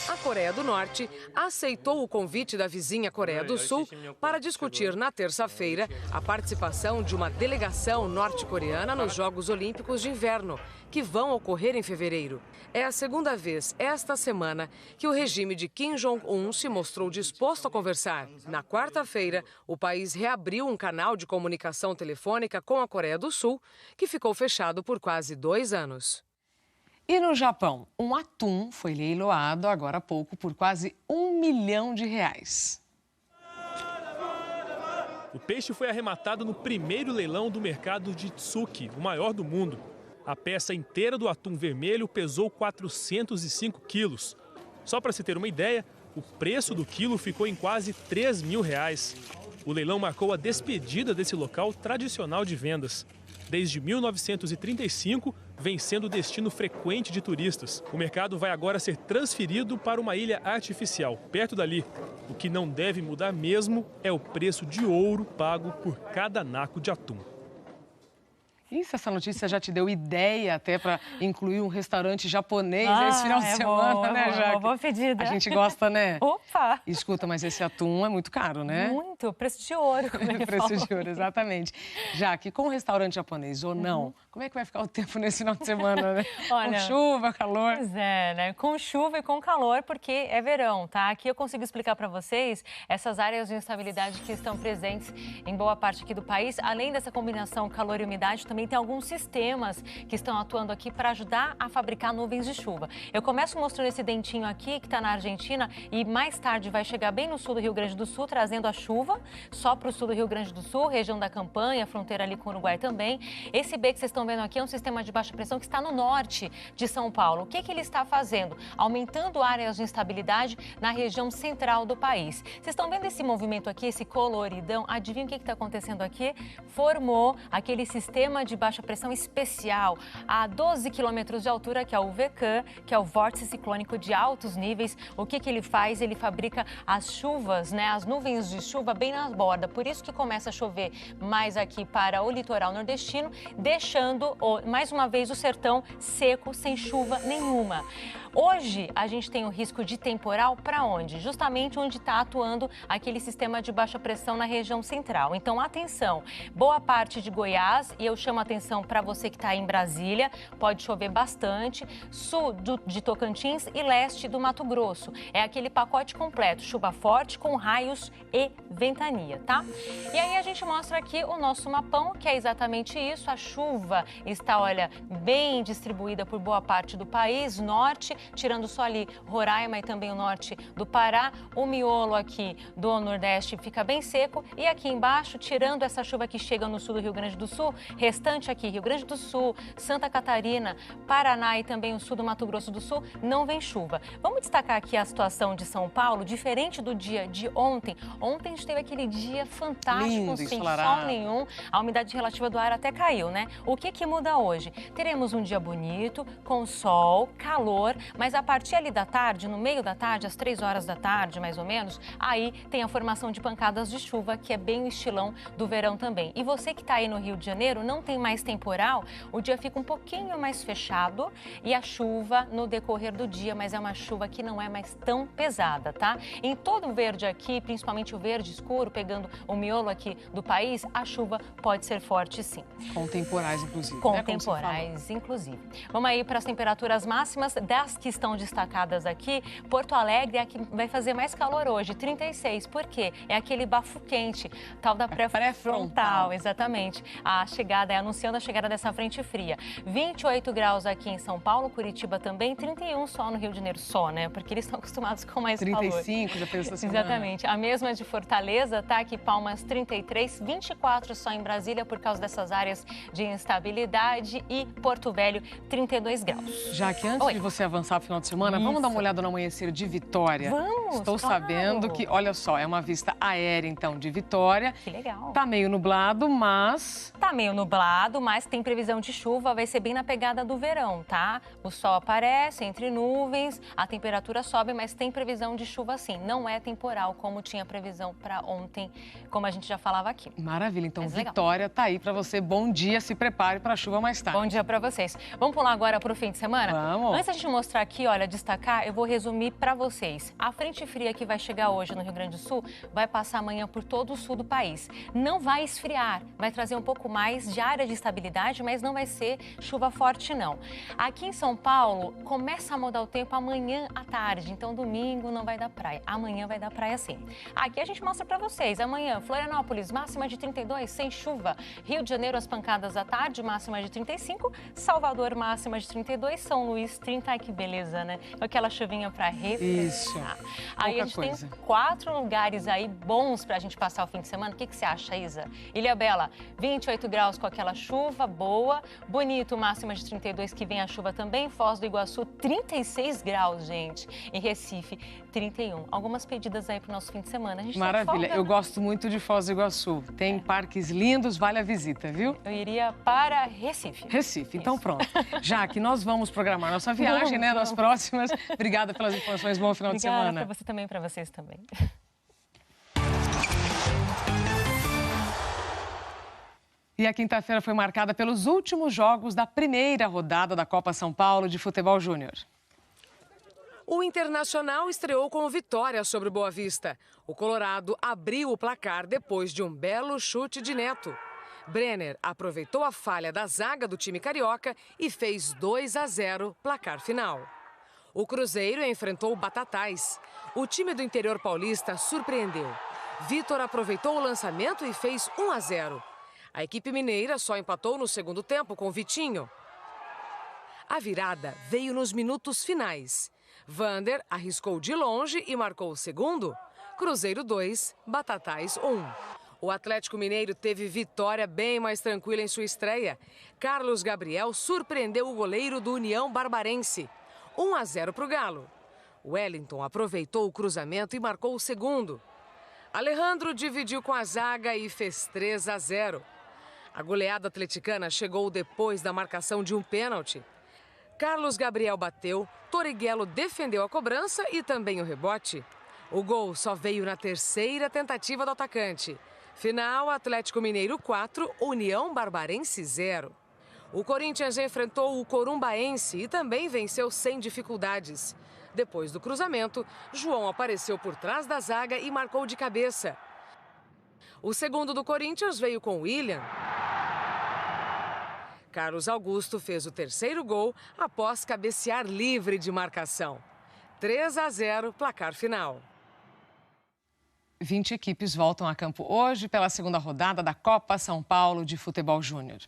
A Coreia do Norte aceitou o convite da vizinha Coreia do Sul para discutir na terça-feira a participação de uma delegação norte-coreana nos Jogos Olímpicos de Inverno, que vão ocorrer em fevereiro. É a segunda vez esta semana que o regime de Kim Jong-un se mostrou disposto a conversar. Na quarta-feira, o país reabriu um canal de comunicação telefônica com a Coreia do Sul, que ficou fechado por quase 2 anos. E no Japão, um atum foi leiloado agora há pouco por quase R$1 milhão. O peixe foi arrematado no primeiro leilão do mercado de Tsuki, o maior do mundo. A peça inteira do atum vermelho pesou 405 quilos. Só para se ter uma ideia, o preço do quilo ficou em quase R$3 mil. O leilão marcou a despedida desse local tradicional de vendas. Desde 1935, vem sendo destino frequente de turistas. O mercado vai agora ser transferido para uma ilha artificial, perto dali. O que não deve mudar mesmo é o preço de ouro pago por cada naco de atum. Isso, essa notícia já te deu ideia até para incluir um restaurante japonês esse final de semana, bom, né, Jaque? Uma boa pedida. A gente gosta, né? Opa! Escuta, mas esse atum é muito caro, né? Muito, preço de ouro, como ele Preço falou. de ouro, exatamente. Jaque, com o restaurante japonês ou não, como é que vai ficar o tempo nesse final de semana, né? Olha, com chuva, calor? Pois é, né? Com chuva e com calor, porque é verão, tá? Aqui eu consigo explicar para vocês essas áreas de instabilidade que estão presentes em boa parte aqui do país. Além dessa combinação calor e umidade, também tem alguns sistemas que estão atuando aqui para ajudar a fabricar nuvens de chuva. Eu começo mostrando esse dentinho aqui, que está na Argentina, e mais tarde vai chegar bem no sul do Rio Grande do Sul, trazendo a chuva só para o sul do Rio Grande do Sul, região da Campanha, fronteira ali com o Uruguai também. Esse B que vocês estão vendo aqui é um sistema de baixa pressão que está no norte de São Paulo. O que ele está fazendo? Aumentando áreas de instabilidade na região central do país. Vocês estão vendo esse movimento aqui, esse coloridão? Adivinha o que está acontecendo aqui? Formou aquele sistema de baixa pressão especial a 12 quilômetros de altura, que é o VCAM, que é o vórtice ciclônico de altos níveis. O que ele faz? Ele fabrica as chuvas, né, as nuvens de chuva bem na borda. Por isso que começa a chover mais aqui para o litoral nordestino, deixando mais uma vez o sertão seco, sem chuva nenhuma. Hoje, a gente tem o risco de temporal para onde? Justamente onde está atuando aquele sistema de baixa pressão na região central. Então, atenção, boa parte de Goiás, e eu chamo a atenção para você que está em Brasília, pode chover bastante, sul de Tocantins e leste do Mato Grosso. É aquele pacote completo, chuva forte com raios e ventania, tá? E aí a gente mostra aqui o nosso mapão, que é exatamente isso. A chuva está, olha, bem distribuída por boa parte do país, norte, tirando só ali Roraima e também o norte do Pará. O miolo aqui do Nordeste fica bem seco e aqui embaixo, tirando essa chuva que chega no sul do Rio Grande do Sul, restante aqui, Rio Grande do Sul, Santa Catarina, Paraná e também o sul do Mato Grosso do Sul, não vem chuva. Vamos destacar aqui a situação de São Paulo, diferente do dia de ontem. Ontem a gente teve aquele dia fantástico, lindo, sem ensolarado. sol nenhum, a umidade relativa do ar até caiu, né? O que muda hoje? Teremos um dia bonito, com sol, calor, mas a partir ali da tarde, no meio da tarde, às 3 horas da tarde, mais ou menos, aí tem a formação de pancadas de chuva, que é bem o estilão do verão também. E você que está aí no Rio de Janeiro, não tem mais temporal, o dia fica um pouquinho mais fechado e a chuva no decorrer do dia, mas é uma chuva que não é mais tão pesada, tá? Em todo o verde aqui, principalmente o verde escuro, pegando o miolo aqui do país, a chuva pode ser forte sim. Com temporais, inclusive. Com né? temporais, inclusive. Vamos aí para as temperaturas máximas das que estão destacadas aqui. Porto Alegre é a que vai fazer mais calor hoje, 36. Por quê? É aquele bafo quente, tal da pré-frontal, exatamente. A chegada, anunciando a chegada dessa frente fria. 28 graus aqui em São Paulo, Curitiba também, 31 só no Rio de Janeiro, só, né? Porque eles estão acostumados com mais 35, calor. já fez essa semana. Exatamente. A mesma de Fortaleza, tá? Aqui Palmas 33, 24 só em Brasília por causa dessas áreas de instabilidade e Porto Velho, 32 graus. Jaque, antes de você avançar o final de semana, vamos dar uma olhada no amanhecer de Vitória? Vamos, Estou claro. sabendo que, olha só, é uma vista aérea, então, de Vitória. Que legal. Tá meio nublado, mas... Tá meio nublado, mas tem previsão de chuva, vai ser bem na pegada do verão, tá? O sol aparece entre nuvens, a temperatura sobe, mas tem previsão de chuva sim. Não é temporal, como tinha previsão para ontem, como a gente já falava aqui. Maravilha, então Mas legal. Vitória tá aí para você. Bom dia, se prepare para a chuva mais tarde. Bom dia para vocês. Vamos pular agora para o fim de semana? Vamos. Antes da gente mostrar aqui, olha, destacar, eu vou resumir para vocês. A frente fria que vai chegar hoje no Rio Grande do Sul vai passar amanhã por todo o sul do país. Não vai esfriar, vai trazer um pouco mais de área de estabilidade, mas não vai ser chuva forte, não. Aqui em São Paulo, começa a mudar o tempo amanhã à tarde, então domingo não vai dar praia. Amanhã vai dar praia sim. Aqui a gente mostra para vocês. Amanhã, Florianópolis, máxima de 32, sem chuva. Rio de Janeiro, as pancadas à tarde, máxima de 35. Salvador, máxima de 32. São Luís, 30. Ai, que beleza, né? Aquela chuvinha para refrescar. Isso. Aí a gente tem 4 lugares aí bons pra gente passar o fim de semana. O que você acha, Isa? Ilhabela, 28 graus com aquela chuva boa. Bonito, máxima de 32, que vem a chuva também. Foz do Iguaçu, 36 graus, gente. Em Recife, 31. Algumas pedidas aí pro nosso fim de semana. A gente Maravilha. folga, Eu né? gosto muito de Foz do Iguaçu. Tem parques lindos, vale a visita, viu? Eu iria para Recife. Recife, então pronto. Jaque, nós vamos programar nossa viagem, né? Nas próximas. Obrigada pelas informações. Bom final de semana. Obrigada para você também, para vocês também. E a quinta-feira foi marcada pelos últimos jogos da primeira rodada da Copa São Paulo de Futebol Júnior. O Internacional estreou com vitória sobre o Boa Vista. O Colorado abriu o placar depois de um belo chute de Neto. Brenner aproveitou a falha da zaga do time carioca e fez 2-0, placar final. O Cruzeiro enfrentou o Batatais. O time do interior paulista surpreendeu. Vitor aproveitou o lançamento e fez 1-0. A equipe mineira só empatou no segundo tempo com Vitinho. A virada veio nos minutos finais. Vander arriscou de longe e marcou o segundo. Cruzeiro 2, Batatais 1. O Atlético Mineiro teve vitória bem mais tranquila em sua estreia. Carlos Gabriel surpreendeu o goleiro do União Barbarense. 1-0 para o Galo. Wellington aproveitou o cruzamento e marcou o segundo. Alejandro dividiu com a zaga e fez 3-0. A goleada atleticana chegou depois da marcação de um pênalti. Carlos Gabriel bateu, Toriguelo defendeu a cobrança e também o rebote. O gol só veio na terceira tentativa do atacante. Final, Atlético Mineiro 4, União Barbarense 0. O Corinthians enfrentou o Corumbaense e também venceu sem dificuldades. Depois do cruzamento, João apareceu por trás da zaga e marcou de cabeça. O segundo do Corinthians veio com William. Carlos Augusto fez o terceiro gol após cabecear livre de marcação. 3-0, placar final. 20 equipes voltam a campo hoje pela segunda rodada da Copa São Paulo de Futebol Júnior.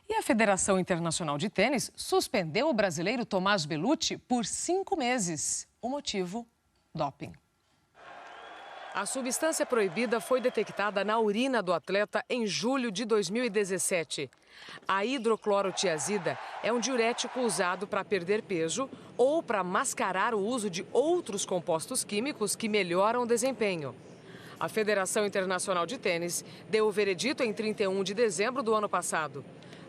E a Federação Internacional de Tênis suspendeu o brasileiro Tomás Bellucci por 5 meses. O motivo? Doping. A substância proibida foi detectada na urina do atleta em julho de 2017. A hidroclorotiazida é um diurético usado para perder peso ou para mascarar o uso de outros compostos químicos que melhoram o desempenho. A Federação Internacional de Tênis deu o veredito em 31 de dezembro do ano passado.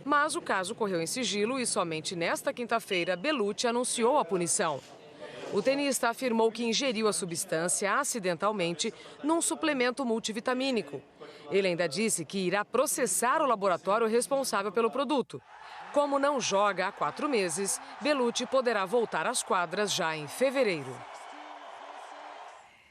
Mas o caso correu em sigilo e somente nesta quinta-feira Bellucci anunciou a punição. O tenista afirmou que ingeriu a substância acidentalmente num suplemento multivitamínico. Ele ainda disse que irá processar o laboratório responsável pelo produto. Como não joga há 4 meses, Bellucci poderá voltar às quadras já em fevereiro.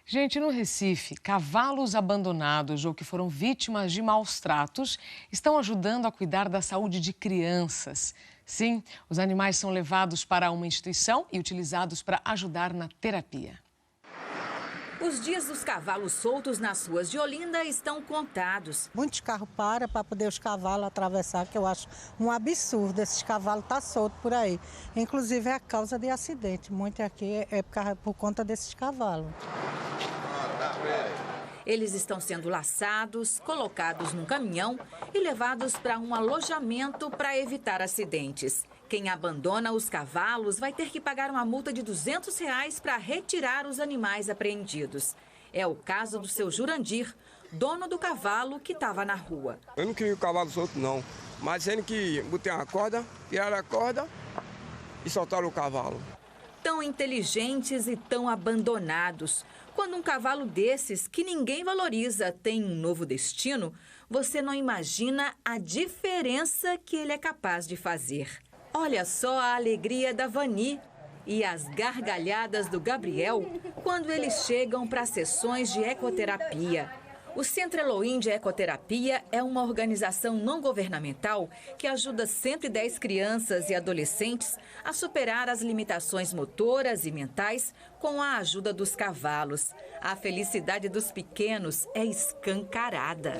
Gente, no Recife, cavalos abandonados ou que foram vítimas de maus tratos estão ajudando a cuidar da saúde de crianças. Sim, os animais são levados para uma instituição e utilizados para ajudar na terapia. Os dias dos cavalos soltos nas ruas de Olinda estão contados. Muitos carros param para poder os cavalos atravessar, que eu acho um absurdo esses cavalos estar soltos por aí. Inclusive é a causa de acidente. Muito aqui é por conta desses cavalos. Eles estão sendo laçados, colocados num caminhão e levados para um alojamento para evitar acidentes. Quem abandona os cavalos vai ter que pagar uma multa de R$200 para retirar os animais apreendidos. É o caso do seu Jurandir, dono do cavalo que estava na rua. Eu não queria o cavalo solto, não. Mas sendo que botei uma corda, tiraram a corda e soltaram o cavalo. Tão inteligentes e tão abandonados. Quando um cavalo desses, que ninguém valoriza, tem um novo destino, você não imagina a diferença que ele é capaz de fazer. Olha só a alegria da Vani e as gargalhadas do Gabriel quando eles chegam para sessões de ecoterapia. O Centro Elohim de Ecoterapia é uma organização não governamental que ajuda 110 crianças e adolescentes a superar as limitações motoras e mentais com a ajuda dos cavalos. A felicidade dos pequenos é escancarada.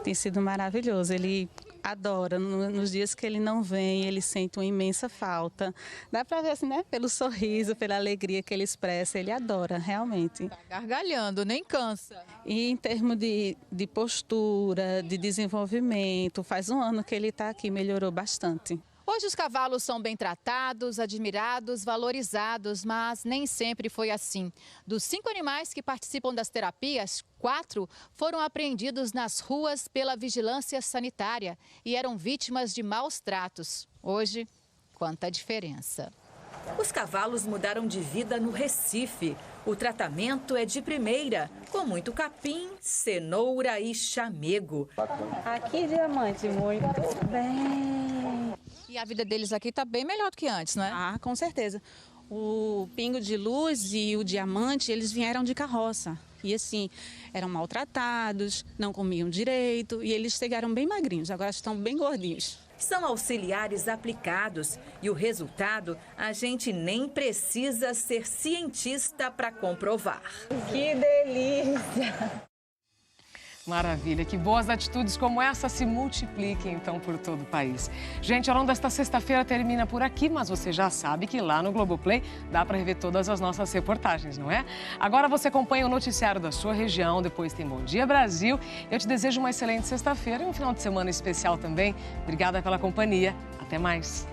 Tem sido maravilhoso. Ele adora. Nos dias que ele não vem, ele sente uma imensa falta. Dá para ver assim, né? Pelo sorriso, pela alegria que ele expressa, ele adora, realmente. Tá gargalhando, nem cansa. E em termos de postura, de desenvolvimento, faz um ano que ele está aqui, melhorou bastante. Hoje os cavalos são bem tratados, admirados, valorizados, mas nem sempre foi assim. Dos 5 animais que participam das terapias, 4 foram apreendidos nas ruas pela vigilância sanitária e eram vítimas de maus tratos. Hoje, quanta diferença. Os cavalos mudaram de vida no Recife. O tratamento é de primeira, com muito capim, cenoura e chamego. Aqui, Diamante, muito bem. E a vida deles aqui está bem melhor do que antes, não é? Ah, com certeza. O Pingo de Luz e o Diamante, eles vieram de carroça. E assim, eram maltratados, não comiam direito e eles chegaram bem magrinhos, agora estão bem gordinhos. São auxiliares aplicados e o resultado a gente nem precisa ser cientista para comprovar. Que delícia! Maravilha, que boas atitudes como essa se multipliquem então por todo o país. Gente, a Ronda desta sexta-feira termina por aqui, mas você já sabe que lá no Globoplay dá para rever todas as nossas reportagens, não é? Agora você acompanha o noticiário da sua região, depois tem Bom Dia Brasil. Eu te desejo uma excelente sexta-feira e um final de semana especial também. Obrigada pela companhia. Até mais.